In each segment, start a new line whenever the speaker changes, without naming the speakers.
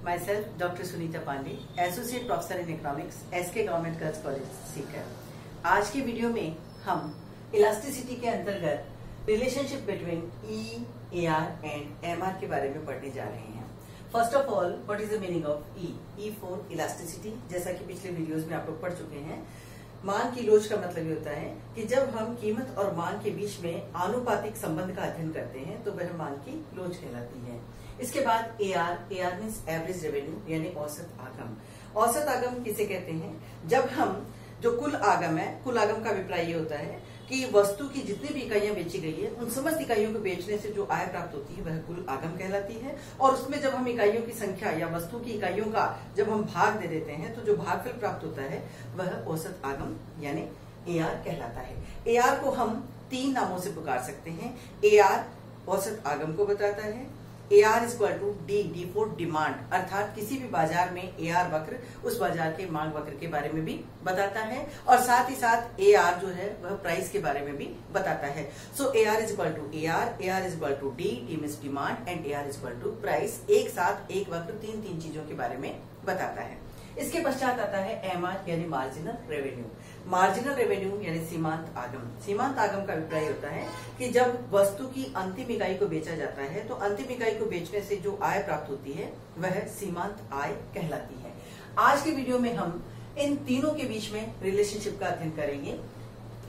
myself Dr. Sunita Pandey, Associate Professor in Economics, SK Government Girls College, Sikar. आज की video में हम elasticity के अंतर्गत relationship between E, AR and MR के बारे में पढ़ने जा रहे हैं। First of all, what is the meaning of E? E for elasticity. जैसा कि पिछले वीडियोस में आप लोग पढ़ चुके हैं, मांग की लोच का मतलब ये होता है कि जब हम कीमत और मांग के बीच में आनुपातिक संबंध का अध्ययन करते हैं तो वह मांग की लोच कहलाती है। इसके बाद AR मीन्स एवरेज रेवेन्यू यानी औसत आगम। औसत आगम किसे कहते हैं? जब हम जो कुल आगम है, कुल आगम का अभिप्राय ये होता है कि वस्तु की जितनी भी इकाइयां बेची गई है उन समस्त इकाइयों को बेचने से जो आय प्राप्त होती है वह कुल आगम कहलाती है। और उसमें जब हम इकाइयों की संख्या या वस्तु की इकाइयों का जब हम भाग दे देते हैं तो जो भागफल प्राप्त होता है वह औसत आगम यानी AR कहलाता है। AR को हम 3 नामों से पुकार सकते हैं। AR औसत आगम को बताता है। AR equal to D for demand, अर्थात किसी भी बाजार में AR वक्र उस बाजार के मांग वक्र के बारे में भी बताता है और साथ ही साथ AR जो है वह प्राइस के बारे में भी बताता है। So AR equal to AR equal to D means demand and AR equal to price. एक साथ एक वक्र तीन चीजों के बारे में बताता है। इसके पश्चात आता है MR यानी मार्जिनल रेवेन्यू। मार्जिनल रेवेन्यू यानी सीमांत आगम। सीमांत आगम का अभिप्राय होता है कि जब वस्तु की अंतिम इकाई को बेचा जाता है तो अंतिम इकाई को बेचने से जो आय प्राप्त होती है वह सीमांत आय कहलाती है। आज के वीडियो में हम इन तीनों के बीच में रिलेशनशिप का अध्ययन करेंगे।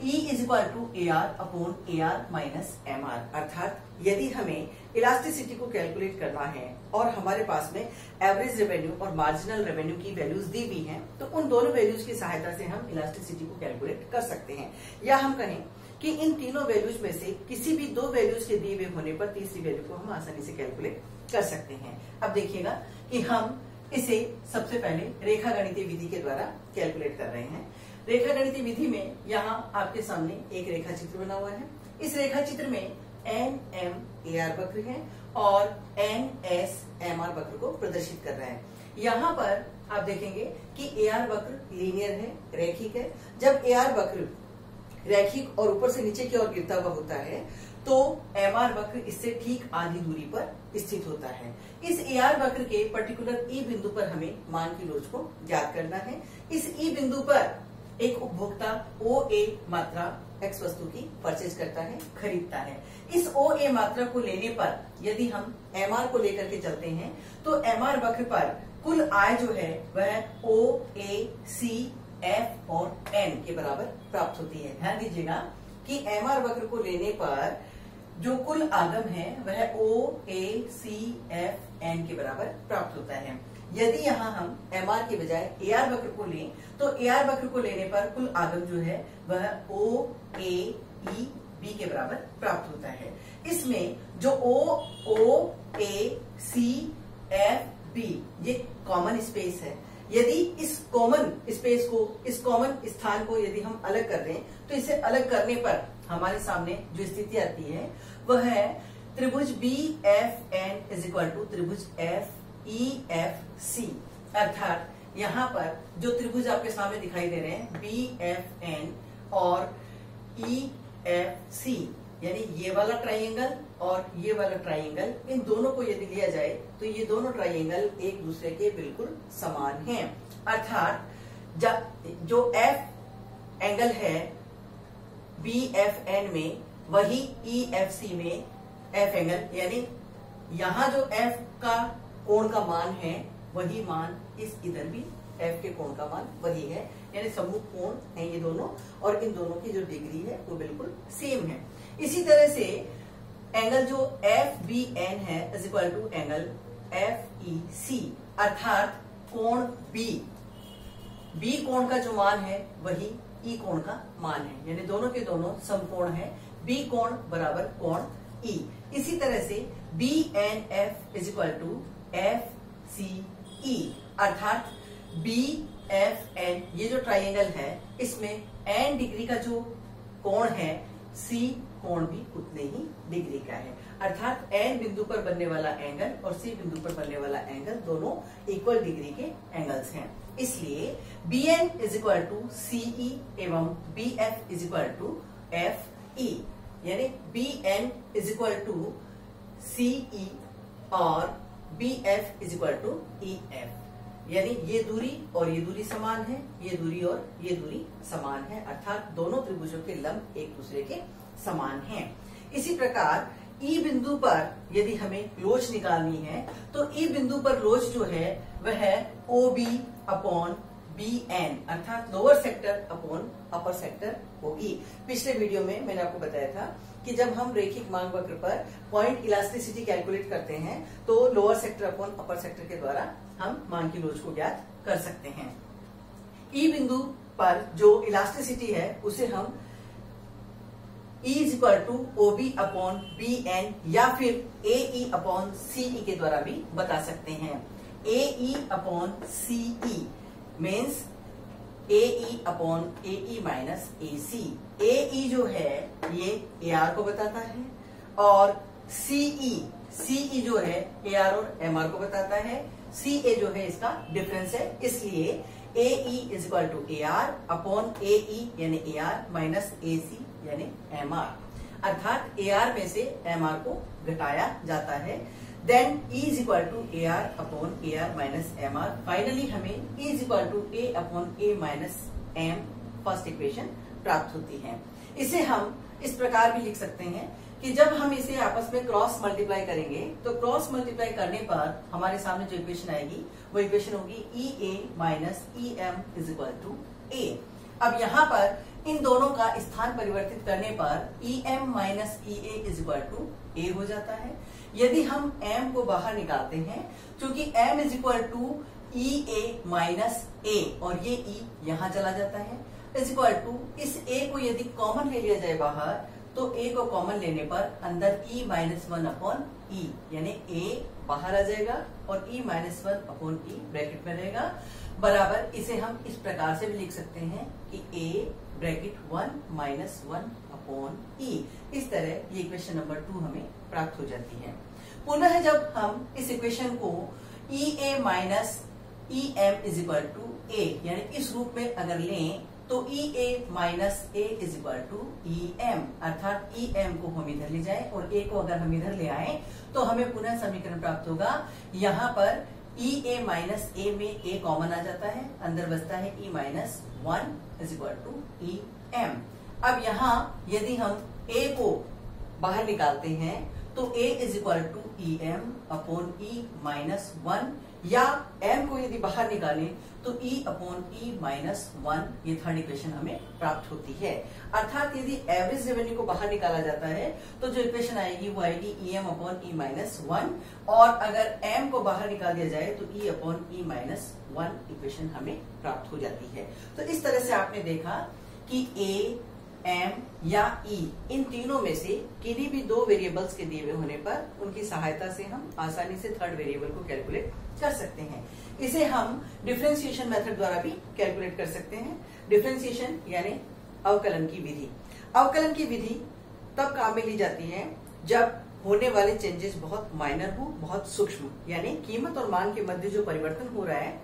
E is equal to AR upon AR minus MR, अर्थात यदि हमें इलास्टिसिटी को कैलकुलेट करना है और हमारे पास में एवरेज रेवेन्यू और मार्जिनल रेवेन्यू की वैल्यूज दी हुई हैं, तो उन दोनों वैल्यूज की सहायता से हम इलास्टिसिटी को कैलकुलेट कर सकते हैं। या हम कहें कि इन तीनों वैल्यूज में से किसी भी 2 वैल्यूज के दिए हुए होने पर तीसरी वैल्यू को हम आसानी से कैलकुलेट कर सकते हैं। अब देखिएगा कि हम इसे सबसे पहले रेखा गणितीय विधि के द्वारा कैलकुलेट कर रहे हैं। रेखा गणितीय विधि में यहाँ आपके सामने एक रेखा चित्र बना हुआ है। इस रेखा चित्र में NM-AR वक्र है और NS-MR वक्र को प्रदर्शित कर रहा है। यहाँ पर आप देखेंगे कि AR वक्र लीनियर है, रैखिक है। जब AR वक्र रैखिक और ऊपर से नीचे की ओर गिरता हुआ होता है तो MR वक्र इससे ठीक आधी दूरी पर स्थित होता है। इस AR वक्र के पर्टिकुलर E बिंदु पर हमें मांग की लोच को ज्ञात करना है। इस E बिंदु पर एक उपभोक्ता OA मात्रा X वस्तु की परचेज करता है, खरीदता है। इस OA मात्रा को लेने पर यदि हम MR को लेकर के चलते हैं तो MR वक्र पर कुल आय जो है वह O, A, C, F और N के बराबर प्राप्त होती है। ध्यान दीजिएगा कि MR वक्र को लेने पर जो कुल आगम है वह O, A, C, F, N के बराबर प्राप्त होता है। यदि यहाँ हम MR के बजाय AR वक्र को लें तो AR वक्र को लेने पर कुल आगम जो है वह O, A, E, B के बराबर प्राप्त होता है। इसमें जो O, A, C, F, B ये कॉमन स्पेस है। यदि इस कॉमन स्पेस को, इस कॉमन स्थान को यदि हम अलग कर दें तो इसे अलग करने पर हमारे सामने जो स्थिति आती है वह है त्रिभुज BFN इज इक्वल टू त्रिभुज FEFC, अर्थात यहाँ पर जो त्रिभुज आपके सामने दिखाई दे रहे हैं BFN और EFC यानी ये वाला ट्राइंगल और ये वाला ट्राइंगल, इन दोनों को यदि लिया जाए तो ये दोनों ट्राइंगल एक दूसरे के बिल्कुल समान हैं। अर्थात जो F एंगल है BFN में वही EFC में F एंगल, यानी यहाँ जो F का कोण का मान है वही मान इधर भी F के कोण का मान वही है, यानी सम्मुख कोण है ये दोनों और इन दोनों की जो डिग्री है वो बिल्कुल सेम है। इसी तरह से एंगल जो FBN है is equal to angle FEC, अर्थात कोण B कोण का जो मान है वही E कोण का मान है, यानी दोनों के दोनों समकोण है। B कोण बराबर कोण E। इसी तरह से BNF is equal to FCE, अर्थात BFN ये जो ट्राइंगल है इसमें N डिग्री का जो कोण है C कोण भी उतने ही डिग्री का है। अर्थात N बिंदु पर बनने वाला एंगल और C बिंदु पर बनने वाला एंगल दोनों इक्वल डिग्री के एंगल्स हैं। इसलिए BN is equal to CE एवं BF is equal to FE, यानी BN is equal to CE और B F is equal to E F, यानी ये दूरी और ये दूरी समान है, ये दूरी और ये दूरी समान है, अर्थात दोनों त्रिभुजों के लंब एक दूसरे के समान हैं। इसी प्रकार ई बिंदु पर यदि हमें लोच निकालनी है तो ई बिंदु पर लोच जो है वह है O B upon B N, अर्थात lower sector upon upper sector होगी। पिछले वीडियो में मैंने आपको बताया था कि जब हम रेखिक मांग वक्र पर पॉइंट इलास्टिसिटी कैलकुलेट करते हैं तो lower sector upon upper sector के द्वारा हम मांग की लोच को ज्ञात कर सकते हैं। ई बिंदु पर जो इलास्टिसिटी है उसे हम E is equal to O B upon B N या फिर ए ई अपॉन सी ई के द्वारा भी बता सकते हैं। ए ई upon C E means A E upon A E minus ए सी। ए ई जो है ये ए आर को बताता है और सी ई जो है ए आर और एम आर को बताता है। सी ए जो है इसका डिफरेंस है, इसलिए A E is equal to A R upon A E यानी ए आर माइनस ए सी यानी एम आर, अर्थात ए आर में से एम आर को घटाया जाता है। Then E is equal to A R upon A R minus M R. Finally हमें E is equal to A upon A minus M first equation प्राप्त होती है। इसे हम इस प्रकार भी लिख सकते हैं कि जब हम इसे आपस में क्रॉस मल्टीप्लाई करेंगे तो क्रॉस मल्टीप्लाई करने पर हमारे सामने जो इक्वेशन आएगी वो इक्वेशन होगी E A minus E M is equal to A. अब यहाँ पर इन दोनों का स्थान परिवर्तित करने पर E M minus E A is equal to A हो जाता है। यदि हम m को बाहर निकालते हैं, क्योंकि m is equal to E A minus A और ये e यहां चला जाता है, इज इक्वल टू इस a को यदि कॉमन ले लिया जाए बाहर तो a को कॉमन लेने पर अंदर e माइनस वन अपॉन ई यानी a बाहर आ जाएगा और e minus one upon E bracket में रहेगा, बराबर इसे हम इस प्रकार से भी लिख सकते हैं कि a ब्रैकेट 1 माइनस 1 अपॉन ई। इस तरह ये इक्वेशन नंबर 2 हमें प्राप्त हो जाती है। पुनः जब हम इस इक्वेशन को E A minus E M is equal to A यानी इस रूप में अगर लें तो E A minus A is equal to E M, अर्थात ई एम को हम इधर ले जाएं और ए को अगर हम इधर ले आए तो हमें पुनः समीकरण प्राप्त होगा। यहाँ पर ई ए माइनस ए में ए कॉमन आ जाता है, अंदर बचता है E minus one is equal to E M. अब यहाँ यदि हम a को बाहर निकालते हैं तो a is equal to E M upon E minus one, या m को यदि बाहर निकालें तो e upon E minus one, ये थर्ड इक्वेशन हमें प्राप्त होती है। अर्थात यदि एवरेज रेवेन्यू को बाहर निकाला जाता है तो जो इक्वेशन आएगी वो आएगी ई M upon E minus one, और अगर m को बाहर निकाल दिया जाए तो e upon E minus one equation हमें प्राप्त हो जाती है। तो इस तरह से आपने देखा कि a, m या e इन तीनों में से किन्हीं भी दो वेरिएबल्स के दिए हुए होने पर उनकी सहायता से हम आसानी से थर्ड वेरिएबल को कैलकुलेट कर सकते हैं। इसे हम डिफरेंशिएशन मेथड द्वारा भी कैलकुलेट कर सकते हैं। डिफरेंशिएशन यानी अवकलन की विधि। अवकलन की विधि तब काम में ली जाती है जब होने वाले चेंजेस बहुत माइनर हो, बहुत सूक्ष्म, यानी कीमत और मान के मध्य जो परिवर्तन हो रहा है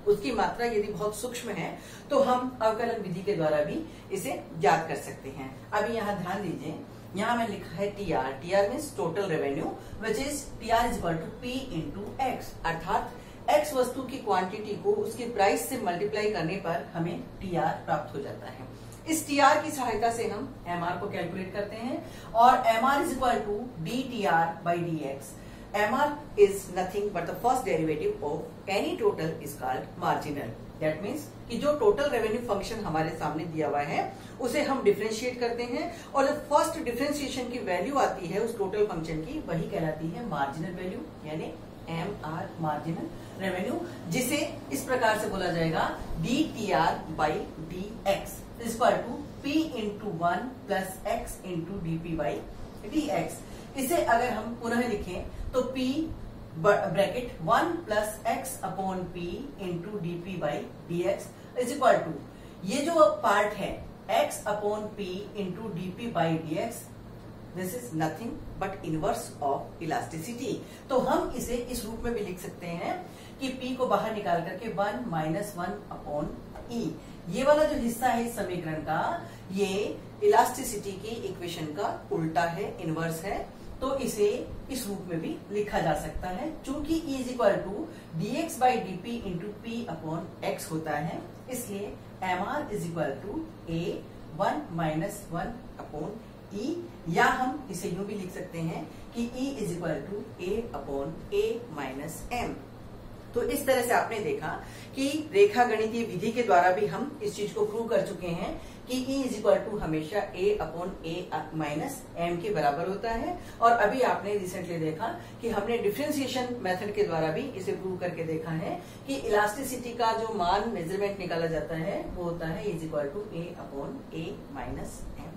उसकी मात्रा यदि बहुत सूक्ष्म है तो हम अवकलन विधि के द्वारा भी इसे ज्ञात कर सकते हैं। अभी यहाँ ध्यान दीजिए, यहाँ में लिखा है T R. T R means total revenue which is T R is equal to P into X, अर्थात एक्स वस्तु की क्वांटिटी को उसके प्राइस से मल्टीप्लाई करने पर हमें टी आर प्राप्त हो जाता है। इस टी आर की सहायता से हम एम आर को कैलकुलेट करते हैं और M R is equal to D T R by D X. MR is nothing but the first derivative of any total is called marginal. That means कि जो टोटल रेवेन्यू फंक्शन हमारे सामने दिया हुआ है उसे हम डिफरेंशिएट करते हैं और जो फर्स्ट डिफरेंशिएशन की वैल्यू आती है उस टोटल फंक्शन की वही कहलाती है मार्जिनल वैल्यू यानी MR मार्जिनल रेवेन्यू, जिसे इस प्रकार से बोला जाएगा DTR by DX is equal to P into one plus X into DP by DX। इसे अगर हम पुनः लिखें तो P bracket 1 plus X upon P into D P by D X is equal to ये जो पार्ट है x upon P into D P by D X, this is nothing but inverse of elasticity. तो हम इसे इस रूप में भी लिख सकते हैं कि p को बाहर निकाल करके 1 माइनस वन अपॉन ई। ये वाला जो हिस्सा है इस समीकरण का ये इलास्टिसिटी की इक्वेशन का उल्टा है, इनवर्स है, तो इसे इस रूप में भी लिखा जा सकता है। चूंकि E is equal to dx by D into P upon X होता है, इसलिए mr is equal to a 1 minus 1 upon E, या हम इसे यूं भी लिख सकते हैं कि E is equal to a upon a minus m। तो इस तरह से आपने देखा कि रेखा गणितीय विधि के द्वारा भी हम इस चीज को प्रूव कर चुके हैं कि E इज इक्वल टू हमेशा a upon a minus m के बराबर होता है। और अभी आपने रिसेंटली देखा कि हमने डिफरेंशिएशन मेथड के द्वारा भी इसे प्रूव करके देखा है कि इलास्टिसिटी का जो मान मेजरमेंट निकाला जाता है वो होता है is equal to a upon a minus m।